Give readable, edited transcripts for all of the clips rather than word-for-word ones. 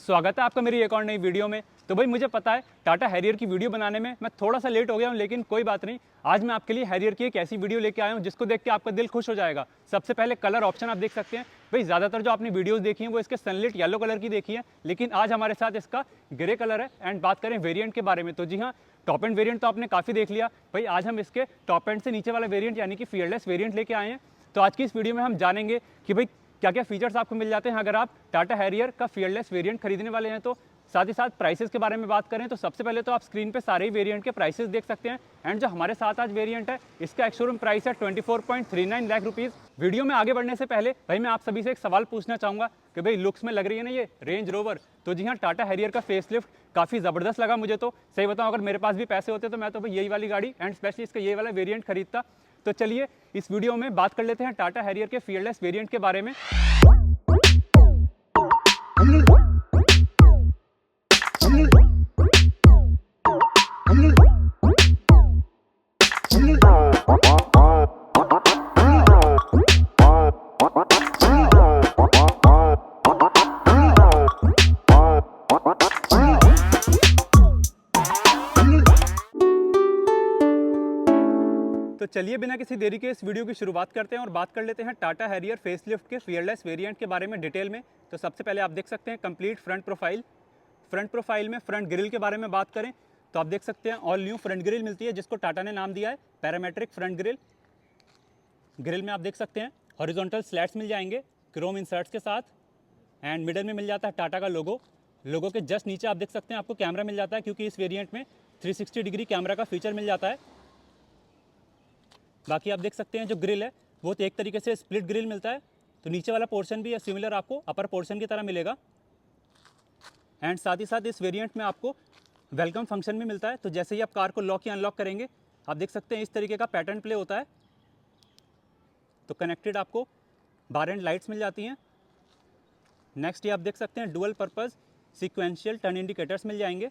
स्वागत है आपका मेरी एक और नई वीडियो में। तो भाई मुझे पता है टाटा हैरियर की वीडियो बनाने में मैं थोड़ा सा लेट हो गया हूँ, लेकिन कोई बात नहीं। आज मैं आपके लिए हैरियर की एक ऐसी वीडियो लेके आया हूँ जिसको देख के आपका दिल खुश हो जाएगा। सबसे पहले कलर ऑप्शन आप देख सकते हैं। भाई ज़्यादातर जो आपने वीडियोस देखी हैं वो इसके सनलिट येलो कलर की देखी है, लेकिन आज हमारे साथ इसका ग्रे कलर है। एंड बात करें वेरियंट के बारे में तो जी हाँ, टॉप एंड वेरियंट तो आपने काफ़ी देख लिया। भाई आज हम इसके टॉप एंड से नीचे वाला वेरियंट यानी कि फियरलेस वेरियंट लेके आए हैं। तो आज की इस वीडियो में हम जानेंगे कि भाई क्या क्या फीचर्स आपको मिल जाते हैं अगर आप टाटा हैरियर का फियरलेस वेरिएंट खरीदने वाले हैं। तो साथ ही साथ प्राइसेस के बारे में बात करें तो सबसे पहले तो आप स्क्रीन पे सारे ही वेरिएंट के प्राइसेस देख सकते हैं। एंड जो हमारे साथ आज वेरिएंट है इसका एक्स-शोरूम प्राइस है 24.39 लाख रुपीज़। वीडियो में आगे बढ़ने से पहले भाई मैं आप सभी से एक सवाल पूछना चाहूँगा कि भाई लुक्स में लग रही है ना ये रेंज रोवर। तो जी हाँ, टाटा हैरियर का फेसलिफ्ट काफ़ी ज़बरदस्त लगा मुझे। तो सही बताऊँ, अगर मेरे पास भी पैसे होते तो मैं तो भाई यही वाली गाड़ी एंड स्पेशली इसका ये वाला वेरियंट खरीदता। तो चलिए इस वीडियो में बात कर लेते हैं टाटा हैरियर के फियरलेस वेरिएंट के बारे में। तो चलिए बिना किसी देरी के इस वीडियो की शुरुआत करते हैं और बात कर लेते हैं टाटा हैरियर फेसलिफ्ट के फियरलेस वेरिएंट के बारे में डिटेल में। तो सबसे पहले आप देख सकते हैं complete front profile. Front profile में फ्रंट ग्रिल के बारे में बात करें तो आप देख सकते हैं ऑल न्यू फ्रंट ग्रिल मिलती है जिसको टाटा ने नाम दिया है पैरामेट्रिक फ्रंट ग्रिल। ग्रिल में आप देख सकते हैं हॉरिजॉन्टल स्लैट्स मिल जाएंगे क्रोम इंसर्ट्स के साथ। एंड मिडल में मिल जाता है टाटा का लोगो। लोगो के जस्ट नीचे आप देख सकते हैं आपको कैमरा मिल जाता है, क्योंकि इस वेरिएंट में 360 डिग्री कैमरा का फीचर मिल जाता है। बाकी आप देख सकते हैं जो ग्रिल है वो तो एक तरीके से स्प्लिट ग्रिल मिलता है, तो नीचे वाला पोर्शन भी सिमिलर आपको अपर पोर्शन की तरह मिलेगा। एंड साथ ही साथ इस वेरिएंट में आपको वेलकम फंक्शन भी मिलता है। तो जैसे ही आप कार को लॉक या अनलॉक करेंगे आप देख सकते हैं इस तरीके का पैटर्न प्ले होता है। तो कनेक्टेड आपको बार एंड लाइट्स मिल जाती हैं। नेक्स्ट ये आप देख सकते हैं dual purpose sequential turn indicators मिल जाएंगे।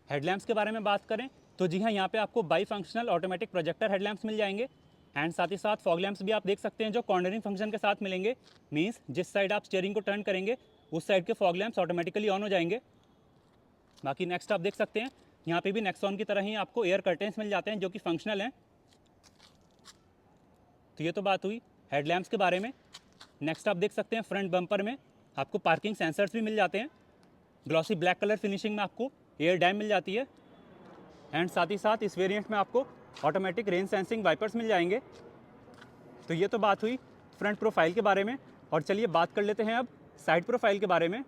हेडलैम्प्स के बारे में बात करें तो जी हाँ, यहाँ पे आपको bi functional automatic projector headlamps मिल जाएंगे। एंड साथ ही साथ फॉग लैम्प्स भी आप देख सकते हैं जो कॉर्नरिंग फंक्शन के साथ मिलेंगे। मींस जिस साइड आप स्टीयरिंग को टर्न करेंगे उस साइड के फॉग लैम्प्स ऑटोमेटिकली ऑन हो जाएंगे। बाकी नेक्स्ट आप देख सकते हैं यहाँ पे भी नेक्सॉन की तरह ही आपको एयर कर्टेंस मिल जाते हैं जो कि फंक्शनल हैं। तो ये तो बात हुई हेडलैम्प्स के बारे में। नेक्स्ट आप देख सकते हैं फ्रंट बम्पर में आपको पार्किंग सेंसर्स भी मिल जाते हैं। ग्लॉसी ब्लैक कलर फिनिशिंग में आपको एयर डैम मिल जाती है। एंड साथ ही साथ इस वेरिएंट में आपको ऑटोमेटिक रेन सेंसिंग वाइपर्स मिल जाएंगे। तो ये तो बात हुई फ्रंट प्रोफाइल के बारे में। और चलिए बात कर लेते हैं अब साइड प्रोफाइल के बारे में।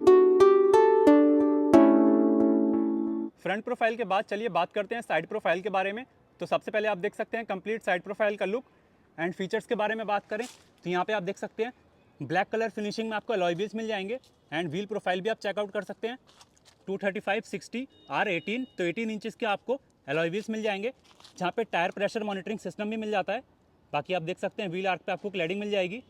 फ्रंट प्रोफाइल के बाद चलिए बात करते हैं साइड प्रोफाइल के बारे में। तो सबसे पहले आप देख सकते हैं कंप्लीट साइड प्रोफाइल का लुक। एंड फीचर्स के बारे में बात करें तो यहाँ पे आप देख सकते हैं ब्लैक कलर फिनिशिंग में आपको अलॉय व्हील्स मिल जाएंगे। एंड व्हील प्रोफाइल भी आप चेकआउट कर सकते हैं 235/60 R18। तो 18 इंचज़ के आपको अलॉय व्हील्स मिल जाएंगे, जहाँ पे टायर प्रेशर मॉनिटरिंग सिस्टम भी मिल जाता है। बाकी आप देख सकते हैं व्हील आर्क पे आपको क्लैडिंग मिल जाएगी।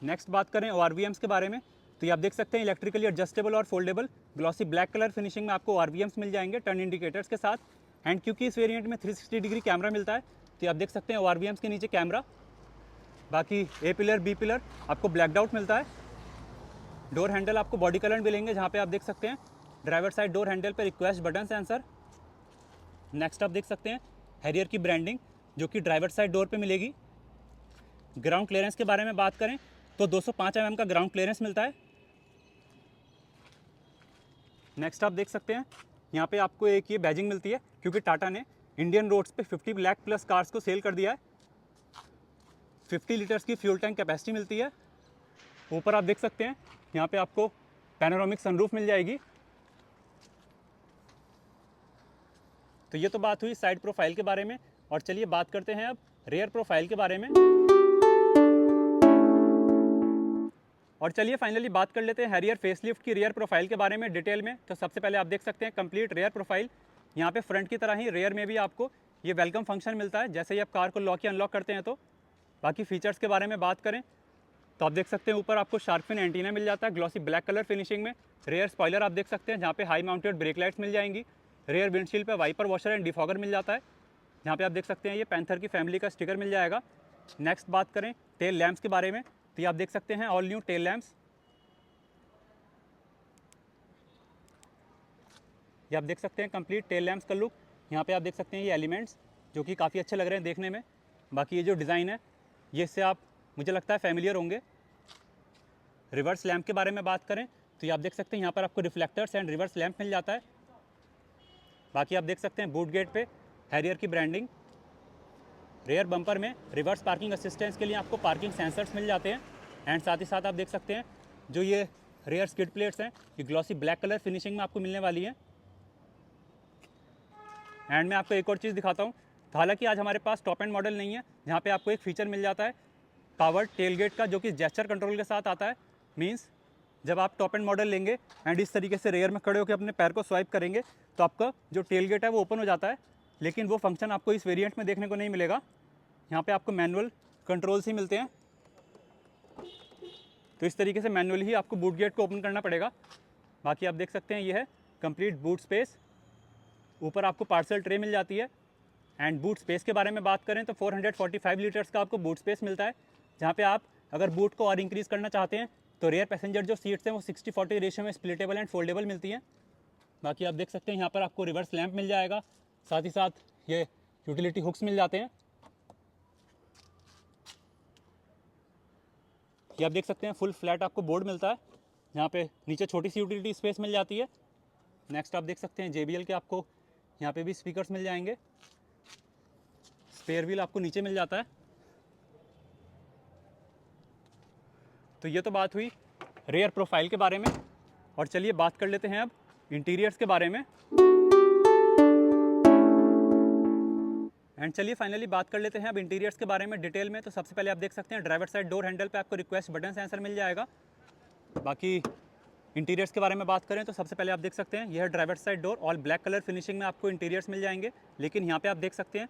नेक्स्ट बात करें ORVMs के बारे में तो ये आप देख सकते हैं इलेक्ट्रिकली एडजस्टेबल और foldable glossy black colour finishing में आपको ORVMs मिल जाएंगे टर्न इंडिकेटर्स के साथ। एंड क्योंकि इस वेरिएंट में 360 डिग्री कैमरा मिलता है तो ये आप देख सकते हैं ORVMs के नीचे कैमरा। बाकी ए पिलर बी पिलर आपको ब्लैकड आउट मिलता है। डोर हैंडल आपको बॉडी कलर मिलेंगे, जहाँ पे आप देख सकते हैं ड्राइवर साइड डोर हैंडल पर रिक्वेस्ट बटन सेंसर। नेक्स्ट आप देख सकते हैं हैरियर की ब्रांडिंग जो कि ड्राइवर साइड डोर पे मिलेगी। ग्राउंड क्लियरेंस के बारे में बात करें तो 205 mm का ग्राउंड क्लियरेंस मिलता है। नेक्स्ट आप देख सकते हैं यहाँ पे आपको एक ये बैजिंग मिलती है, क्योंकि टाटा ने इंडियन रोड्स पे 50 लाख प्लस कार्स को सेल कर दिया है। 50 लीटर्स की फ्यूल टैंक कैपेसिटी मिलती है। ऊपर आप देख सकते हैं यहाँ पे आपको पैनोरामिक सनरूफ मिल जाएगी। तो ये तो बात हुई साइड प्रोफाइल के बारे में। और चलिए बात करते हैं अब रेयर प्रोफाइल के बारे में। और चलिए फाइनली बात कर लेते हैं हैरियर फेसलिफ्ट की रेयर प्रोफाइल के बारे में डिटेल में। तो सबसे पहले आप देख सकते हैं कंप्लीट रेयर प्रोफाइल। यहाँ पे फ्रंट की तरह ही रेयर में भी आपको ये वेलकम फंक्शन मिलता है जैसे ही आप कार को लॉक या अनलॉक करते हैं। तो बाकी फीचर्स के बारे में बात करें तो आप देख सकते हैं ऊपर आपको शार्क फिन एंटीना मिल जाता है ग्लॉसी ब्लैक कलर फिनिशिंग में। रेयर स्पॉइलर आप देख सकते हैं जहाँ पे हाई माउंटेड ब्रेक लाइट्स मिल जाएंगी। रेयर विंडशील्ड पे वाइपर वॉशर एंड डिफॉगर मिल जाता है, जहाँ पे आप देख सकते हैं ये पैंथर की फैमिली का स्टिकर मिल जाएगा। नेक्स्ट बात करें टेल लैम्प्स के बारे में, तो ये आप देख सकते हैं ऑल न्यू टेल लैम्प्स। ये आप देख सकते हैं कंप्लीट टेल लैम्प्स का लुक। यहाँ पे आप देख सकते हैं ये एलिमेंट्स जो कि काफ़ी अच्छे लग रहे हैं देखने में। बाकी ये जो डिज़ाइन है ये इससे आप मुझे लगता है फैमिलियर होंगे। रिवर्स लैम्प के बारे में बात करें तो ये आप देख सकते हैं यहाँ पर आपको रिफ्लेक्टर्स एंड रिवर्स लैम्प मिल जाता है। बाकी आप देख सकते हैं बूट गेट पे हैरियर की ब्रांडिंग। रेयर बम्पर में रिवर्स पार्किंग असिस्टेंस के लिए आपको पार्किंग सेंसर्स मिल जाते हैं। एंड साथ ही साथ आप देख सकते हैं जो ये रेयर स्किड प्लेट्स हैं ये ग्लॉसी ब्लैक कलर फिनिशिंग में आपको मिलने वाली है। एंड मैं आपको एक और चीज़ दिखाता हूँ। तो हालांकि आज हमारे पास टॉप एंड मॉडल नहीं है जहाँ पे आपको एक फीचर मिल जाता है पावर्ड टेलगेट का, जो कि जेस्चर कंट्रोल के साथ आता है। मींस जब आप टॉप एंड मॉडल लेंगे एंड इस तरीके से रेयर में खड़े होकर अपने पैर को स्वाइप करेंगे तो आपका जो टेलगेट है वो ओपन हो जाता है, लेकिन वो फंक्शन आपको इस वेरिएंट में देखने को नहीं मिलेगा। यहाँ पे आपको मैनुअल कंट्रोल्स ही मिलते हैं, तो इस तरीके से मैनुअली ही आपको बूट गेट को ओपन करना पड़ेगा। बाकी आप देख सकते हैं ये है कंप्लीट बूट स्पेस। ऊपर आपको पार्सल ट्रे मिल जाती है। एंड बूट स्पेस के बारे में बात करें तो 445 लीटर्स का आपको बूट स्पेस मिलता है, जहाँ पे आप अगर बूट को और इंक्रीज़ करना चाहते हैं तो रेयर पैसेंजर जो सीट्स हैं वो 60-40 रेशियो में स्प्लिटेबल एंड फोल्डेबल मिलती हैं। बाकी आप देख सकते हैं यहाँ पर आपको रिवर्स लैंप मिल जाएगा, साथ ही साथ ये यूटिलिटी हुक्स मिल जाते हैं। ये आप देख सकते हैं फुल फ्लैट आपको बोर्ड मिलता है, यहाँ पे नीचे छोटी सी यूटिलिटी स्पेस मिल जाती है। नेक्स्ट आप देख सकते हैं JBL के आपको यहाँ पे भी स्पीकर्स मिल जाएंगे। स्पेयर व्हील आपको नीचे मिल जाता है। तो ये तो बात हुई रेयर प्रोफाइल के बारे में, और चलिए बात कर लेते हैं अब इंटीरियर्स के बारे में। एंड चलिए फाइनली बात कर लेते हैं अब इंटीरियर्स के बारे में डिटेल में। तो सबसे पहले आप देख सकते हैं ड्राइवर साइड डोर हैंडल पे आपको रिक्वेस्ट बटन सेंसर मिल जाएगा। बाकी इंटीरियर्स के बारे में बात करें तो सबसे पहले आप देख सकते हैं यह driver side door all black colour finishing में आपको इंटीरियर्स मिल जाएंगे, लेकिन यहाँ पे आप देख सकते हैं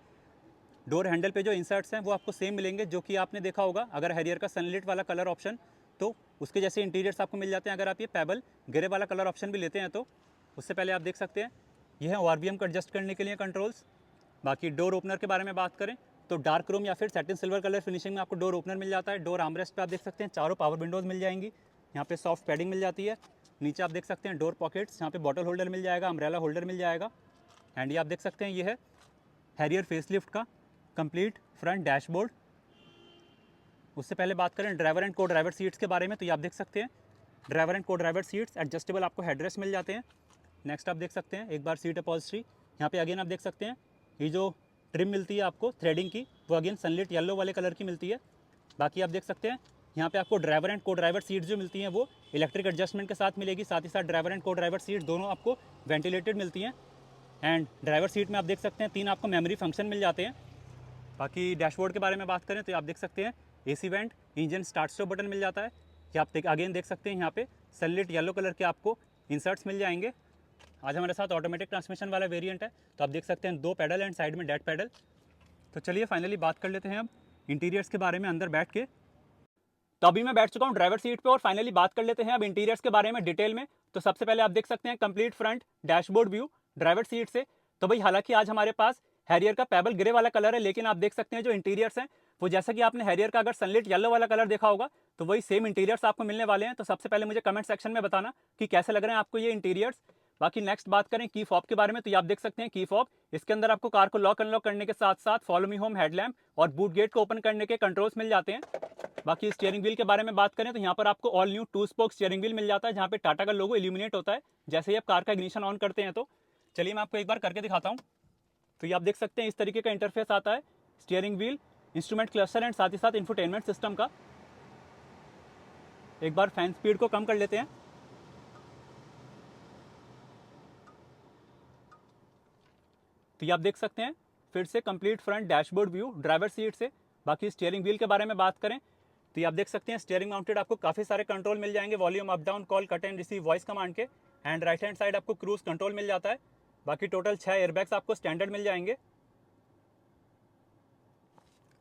डोर हैंडल पे जो इंसर्ट्स हैं वो आपको सेम मिलेंगे जो कि आपने देखा होगा अगर हैरियर का सनलिट वाला कलर ऑप्शन, तो उसके जैसे इंटीरियर्स आपको मिल जाते हैं अगर आप ये पेबल ग्रे वाला कलर ऑप्शन भी लेते हैं तो। उससे पहले आप देख सकते हैं यह है ORVM को एडजस्ट करने के लिए कंट्रोल्स। बाकी डोर ओपनर के बारे में बात करें तो डार्क क्रोम या फिर सैटिन सिल्वर कलर फिनिशिंग में आपको डोर ओपनर मिल जाता है। डोर आर्मरेस्ट पे आप देख सकते हैं चारों पावर विंडोज़ मिल जाएंगी। यहाँ पे सॉफ्ट पैडिंग मिल जाती है। नीचे आप देख सकते हैं डोर पॉकेट्स, यहाँ पे बॉटल होल्डर मिल जाएगा, अम्ब्रेला होल्डर मिल जाएगा। एंड ये आप देख सकते हैं ये है हैरियर फेसलिफ्ट का कंप्लीट फ्रंट डैशबोर्ड। उससे पहले बात करें ड्राइवर एंड को ड्राइवर सीट्स के बारे में, तो ये आप देख सकते हैं ड्राइवर एंड को ड्राइवर सीट्स एडजस्टेबल आपको हेडरेस्ट मिल जाते हैं। नेक्स्ट आप देख सकते हैं एक बार सीट अपॉल्स्ट्री, यहाँ पे अगेन आप देख सकते हैं ये जो ट्रिम मिलती है आपको थ्रेडिंग की वो अगेन सनलिट येलो वाले कलर की मिलती है। बाकी आप देख सकते हैं यहाँ पे आपको ड्राइवर एंड को ड्राइवर सीट्स जो मिलती हैं वो इलेक्ट्रिक एडजस्टमेंट के साथ मिलेगी। साथ ही साथ ड्राइवर एंड को ड्राइवर सीट्स दोनों आपको वेंटिलेटेड मिलती हैं। एंड ड्राइवर सीट में आप देख सकते हैं 3 आपको मेमोरी फंक्शन मिल जाते हैं। बाकी डैशबोर्ड के बारे में बात करें तो आप देख सकते हैं AC vent, engine start stop button मिल जाता है। ये आप अगेन देख सकते हैं यहाँ पे सनलिट येलो कलर के आपको इंसर्ट्स मिल जाएंगे। आज हमारे साथ ऑटोमेटिक ट्रांसमिशन वाला वेरिएंट है, तो आप देख सकते हैं 2 पैडल एंड साइड में डेड पैडल। तो चलिए फाइनली बात कर लेते हैं अब इंटीरियर्स के बारे में अंदर बैठ के। तो अभी मैं बैठ चुका हूँ ड्राइवर सीट पे और फाइनली बात कर लेते हैं अब इंटीरियर्स के बारे में डिटेल में। तो सबसे पहले आप देख सकते हैं complete front dashboard view driver seat से। तो भाई हालांकि आज हमारे पास हैरियर का पेबल ग्रे वाला कलर है, लेकिन आप देख सकते हैं जो इंटीरियर्स हैं वो जैसा कि आपने हैरियर का अगर सनलिट येलो वाला कलर देखा होगा तो वही सेम इंटीरियर्स आपको मिलने वाले हैं। तो सबसे पहले मुझे कमेंट सेक्शन में बताना कि कैसे लग रहे हैं आपको ये इंटीरियर्स। बाकी नेक्स्ट बात करें की फॉब के बारे में, तो ये आप देख सकते हैं की फॉब, इसके अंदर आपको कार को लॉक अनलॉक करने के साथ साथ फॉलो मी होम हेडलैम्प और बूट गेट को ओपन करने के कंट्रोल्स मिल जाते हैं। बाकी स्टीयरिंग व्हील के बारे में बात करें तो यहाँ पर आपको all new 2 spoke steering wheel मिल जाता है, जहाँ पे टाटा का लोगो इल्यूमिनेट होता है जैसे ही आप कार का इग्निशन ऑन करते हैं। तो चलिए मैं आपको एक बार करके दिखाता हूँ। तो ये आप देख सकते हैं इस तरीके का इंटरफेस आता है steering wheel, instrument cluster and साथ ही साथ इंफोटेनमेंट सिस्टम का। एक बार फैन स्पीड को कम कर लेते हैं। तो ये आप देख सकते हैं फिर से complete front dashboard view driver seat से। बाकी स्टीयरिंग व्हील के बारे में बात करें तो ये आप देख सकते हैं स्टीयरिंग माउंटेड आपको काफ़ी सारे कंट्रोल मिल जाएंगे, volume up down, call, cut and receive voice command के। एंड राइट हैंड साइड आपको क्रूज कंट्रोल मिल जाता है। बाकी टोटल 6 एयरबैग्स आपको स्टैंडर्ड मिल जाएंगे।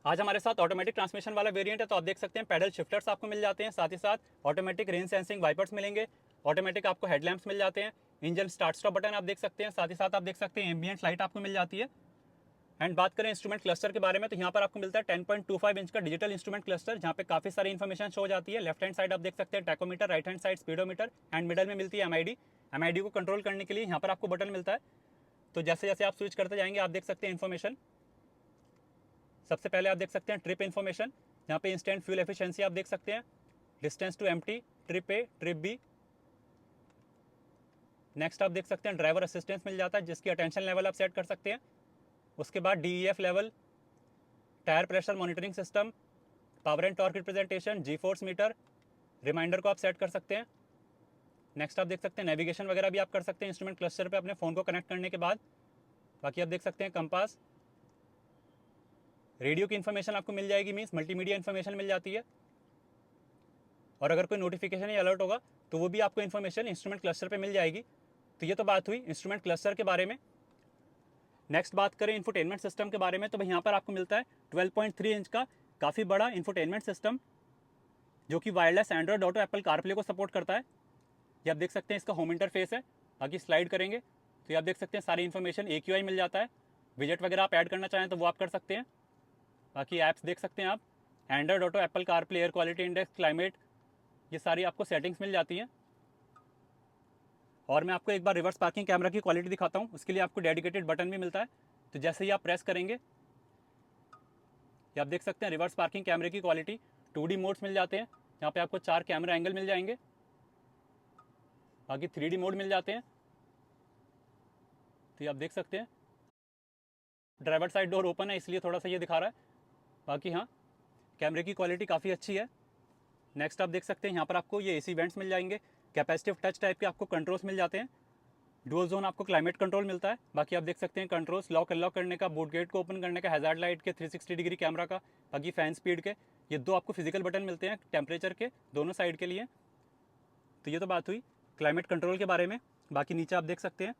आज हमारे साथ ऑटोमेटिक ट्रांसमिशन वाला वेरिएंट है, तो आप देख सकते हैं पैडल शिफ्टर्स आपको मिल जाते हैं, साथ ही साथ ऑटोमेटिक रेन सेंसिंग वाइपर्स मिलेंगे, ऑटोमेटिक आपको हेडलैम्प्स मिल जाते हैं, इंजन स्टार्ट स्टॉप बटन आप देख सकते हैं, साथ ही साथ आप देख सकते हैं एम्बिएंट लाइट आपको मिल जाती है। एंड बात करें इंस्ट्रूमेंट क्लस्टर के बारे में, तो यहाँ पर आपको मिलता है 10.25 इंच का डिजिटल इंस्ट्रूमेंट क्लस्टर, जहाँ पे काफ़ी सारी इन्फॉर्मेशन शो हो जाती है। लेफ्ट हैंड साइड आप देख सकते हैं tachometer, right hand side speedometer, and middle में मिलती है एमआईडी। एमआईडी को कंट्रोल करने के लिए यहाँ पर आपको बटन मिलता है। तो जैसे जैसे आप स्विच करते जाएंगे आप देख सकते हैं इन्फॉर्मेशन। सबसे पहले आप देख सकते हैं ट्रिप इन्फॉर्मेशन, यहाँ पे इंस्टेंट फ्यूल एफिशिएंसी आप देख सकते हैं, distance to empty, trip A, trip B. Next आप देख सकते हैं ड्राइवर असिस्टेंस मिल जाता है, जिसकी अटेंशन लेवल आप सेट कर सकते हैं। उसके बाद DEF level, tyre pressure monitoring system, power and torque representation, G force meter, reminder को आप सेट कर सकते हैं। नेक्स्ट आप देख सकते हैं नेविगेशन वगैरह भी आप कर सकते हैं इंस्ट्रूमेंट क्लस्टर पे अपने फ़ोन को कनेक्ट करने के बाद। बाकी आप देख सकते हैं कंपास, रेडियो की इन्फॉर्मेशन आपको मिल जाएगी, मीन्स मल्टीमीडिया इन्फॉर्मेशन मिल जाती है। और अगर कोई नोटिफिकेशन या अलर्ट होगा तो वो भी आपको इन्फॉर्मेशन इंस्ट्रूमेंट क्लस्टर पे मिल जाएगी। तो ये तो बात हुई इंस्ट्रूमेंट क्लस्टर के बारे में। नेक्स्ट बात करें इंफोटेनमेंट सिस्टम के बारे में, तो भाई यहाँ पर आपको मिलता है 12.3 इंच का काफ़ी बड़ा इंफोटेनमेंट सिस्टम, जो कि wireless Android auto Apple CarPlay को सपोर्ट करता है। ये आप देख सकते हैं इसका होम इंटरफेस है। बाकी स्लाइड करेंगे तो ये आप देख सकते हैं सारी इन्फॉर्मेशन AQI मिल जाता है। विजेट वगैरह आप ऐड करना चाहें तो वो आप कर सकते हैं। बाकी ऐप्स देख सकते हैं आप, Android auto, Apple CarPlay, air quality index, climate, ये सारी आपको सेटिंग्स मिल जाती हैं। और मैं आपको एक बार रिवर्स पार्किंग कैमरा की क्वालिटी दिखाता हूँ, उसके लिए आपको डेडिकेटेड बटन भी मिलता है। तो जैसे ही आप प्रेस करेंगे ये आप देख सकते हैं रिवर्स पार्किंग कैमरे की क्वालिटी, 2D मोड्स मिल जाते हैं, यहाँ पे आपको 4 कैमरा एंगल मिल जाएंगे। बाकी 3D मोड मिल जाते हैं। तो ये आप देख सकते हैं ड्राइवर साइड डोर ओपन है, इसलिए थोड़ा सा ये दिखा रहा है। बाकी हाँ, कैमरे की क्वालिटी काफ़ी अच्छी है। नेक्स्ट आप देख सकते हैं यहाँ पर आपको ये AC वेंट्स मिल जाएंगे, कैपेसिटिव टच टाइप के आपको कंट्रोल्स मिल जाते हैं। डुअल जोन आपको क्लाइमेट कंट्रोल मिलता है। बाकी आप देख सकते हैं कंट्रोल्स, लॉक अनलॉक करने का, बूट गेट को ओपन करने का, हैजार्ड लाइट के, 360 डिग्री कैमरा का, बाकी फैन स्पीड के। ये 2 आपको फिजिकल बटन मिलते हैं टेम्परेचर के दोनों साइड के लिए। तो ये तो बात हुई क्लाइमेट कंट्रोल के बारे में। बाकी नीचे आप देख सकते हैं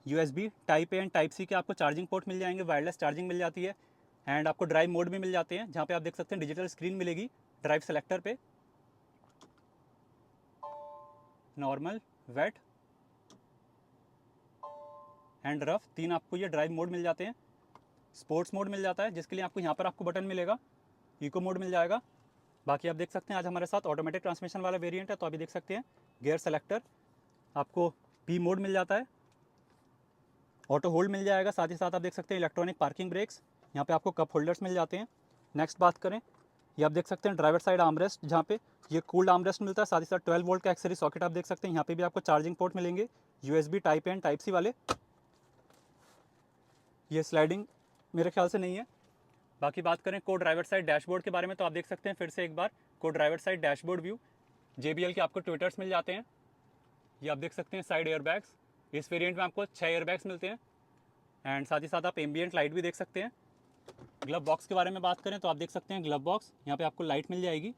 USB type A and type C के आपको चार्जिंग पोर्ट मिल जाएंगे, वायरलेस चार्जिंग मिल जाती है, एंड आपको ड्राइव मोड भी मिल जाते हैं, जहाँ पे आप देख सकते हैं डिजिटल स्क्रीन मिलेगी ड्राइव सेलेक्टर पे, नॉर्मल, वेट एंड रफ, 3 आपको ये ड्राइव मोड मिल जाते हैं। स्पोर्ट्स मोड मिल जाता है, जिसके लिए आपको यहाँ पर आपको बटन मिलेगा, इको मोड मिल जाएगा। बाकी आप देख सकते हैं आज हमारे साथ ऑटोमेटिक ट्रांसमिशन वाला वेरिएंट है, तो अभी देख सकते हैं गियर सेलेक्टर, आपको P मोड मिल जाता है, ऑटो होल्ड मिल जाएगा। साथ ही साथ आप देख सकते हैं इलेक्ट्रॉनिक पार्किंग ब्रेक्स, यहाँ पे आपको कप होल्डर्स मिल जाते हैं। नेक्स्ट बात करें, ये आप देख सकते हैं ड्राइवर साइड आर्मरेस्ट, जहाँ पे ये कूल्ड आर्मरेस्ट मिलता है। साथ ही साथ 12 वोल्ट का एक्सरी सॉकेट आप देख सकते हैं। यहाँ पे भी आपको चार्जिंग पोर्ट मिलेंगे, USB type A and type C वाले। ये स्लाइडिंग मेरे ख्याल से नहीं है। बाकी बात करें को ड्राइवर साइड डैशबोर्ड के बारे में, तो आप देख सकते हैं फिर से एक बार को driver side dashboard view, JBL के आपको ट्विटर्स मिल जाते हैं। ये आप देख सकते हैं साइड एयरबैग्स, इस वेरिएंट में आपको 6 एयरबैग्स मिलते हैं, एंड साथ ही साथ आप एम्बियंट लाइट भी देख सकते हैं। ग्लव बॉक्स के बारे में बात करें तो आप देख सकते हैं ग्लव बॉक्स, यहाँ पे आपको लाइट मिल जाएगी।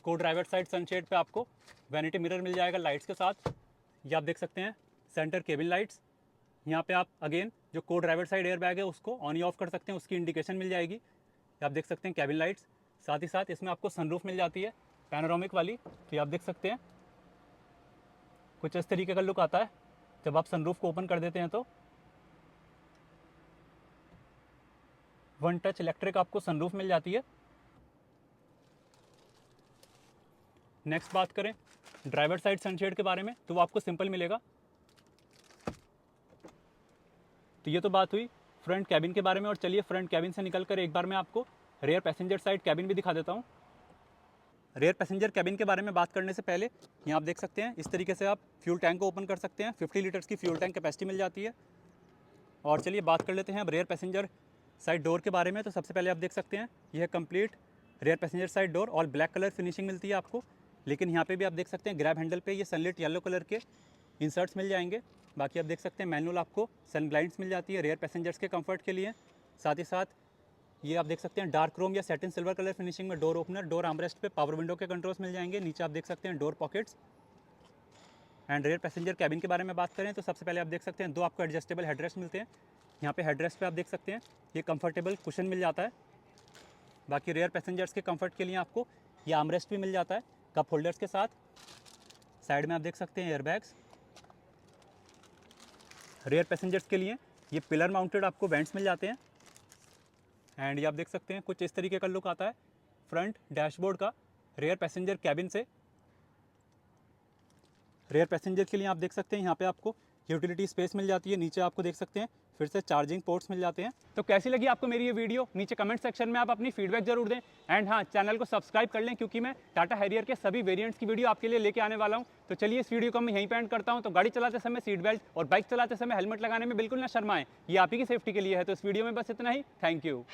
को ड्राइवर साइड सनशेड पे आपको वैनिटी मिरर मिल जाएगा लाइट्स के साथ। ये आप देख सकते हैं सेंटर केबिन लाइट्स, यहाँ पे आप अगेन जो को ड्राइवर साइड एयर बैग है उसको ऑन या ऑफ कर सकते हैं, उसकी इंडिकेशन मिल जाएगी। आप देख सकते हैं कैबिन लाइट्स, साथ ही साथ इसमें आपको सनरूफ मिल जाती है पैनोरामिक वाली। तो ये आप देख सकते हैं कुछ इस तरीके का लुक आता है जब आप सनरूफ को ओपन कर देते हैं। तो 1 टच इलेक्ट्रिक आपको सनरूफ मिल जाती है। नेक्स्ट बात करें ड्राइवर साइड सनशेड के बारे में, तो वो आपको सिंपल मिलेगा। तो ये तो बात हुई फ्रंट कैबिन के बारे में, और चलिए फ्रंट कैबिन से निकलकर एक बार मैं आपको रेयर पैसेंजर साइड कैबिन भी दिखा देता हूँ। रेयर पैसेंजर कैबिन के बारे में बात करने से पहले यहाँ आप देख सकते हैं इस तरीके से आप फ्यूल टैंक को ओपन कर सकते हैं। 50 लीटर्स की फ्यूल टैंक कैपेसिटी मिल जाती है। और चलिए बात कर लेते हैं अब रेयर पैसेंजर साइड डोर के बारे में। तो सबसे पहले आप देख सकते हैं यह complete rear passenger side door, और ब्लैक कलर फिनिशिंग मिलती है आपको, लेकिन यहाँ पे भी आप देख सकते हैं ग्रैब हैंडल पे ये सनलिट येलो कलर के इंसर्ट्स मिल जाएंगे। बाकी आप देख सकते हैं मैनुअल आपको सन ब्लाइंड्स मिल जाती है रेयर पैसेंजर्स के कंफर्ट के लिए। साथ ही साथ ये आप देख सकते हैं डार्क क्रोम या सेटिन सिल्वर कलर फिनिशिंग में डोर ओपनर, डोर आर्मरेस्ट पे पावर विंडो के कंट्रोल्स मिल जाएंगे। नीचे आप देख सकते हैं door pockets. And rear passenger cabin के बारे में बात करें तो सबसे पहले आप देख सकते हैं 2 आपको एडजस्टेबल हेडरेस्ट मिलते हैं। यहाँ पे हेडरेस्ट पे आप देख सकते हैं ये कंफर्टेबल कुशन मिल जाता है। बाकी रेयर पैसेंजर्स के कंफर्ट के लिए आपको ये आर्मरेस्ट भी मिल जाता है कप होल्डर्स के साथ। साइड में आप देख सकते हैं एयरबैग्स, रेयर पैसेंजर्स के लिए ये पिलर माउंटेड आपको वेंट्स मिल जाते हैं। एंड ये आप देख सकते हैं कुछ इस तरीके का लुक आता है फ्रंट डैशबोर्ड का रेयर पैसेंजर कैबिन से। रेयर पैसेंजर के लिए आप देख सकते हैं यहाँ पे आपको यूटिलिटी स्पेस मिल जाती है। नीचे आपको देख सकते हैं फिर से चार्जिंग पोर्ट्स मिल जाते हैं। तो कैसी लगी आपको मेरी ये वीडियो, नीचे कमेंट सेक्शन में आप अपनी फीडबैक जरूर दें। एंड हाँ, चैनल को सब्सक्राइब कर लें क्योंकि मैं टाटा हैरियर के सभी वेरिएंट्स की वीडियो आपके लिए लेके आने वाला हूँ। तो चलिए इस वीडियो को मैं यहीं पे एंड करता हूँ। तो गाड़ी चलाते समय सीट बेल्ट और बाइक चलाते समय हेलमेट लगाने में बिल्कुल ना शर्माएं, ये आप ही की सेफ्टी के लिए है। तो इस वीडियो में बस इतना ही। Thank you.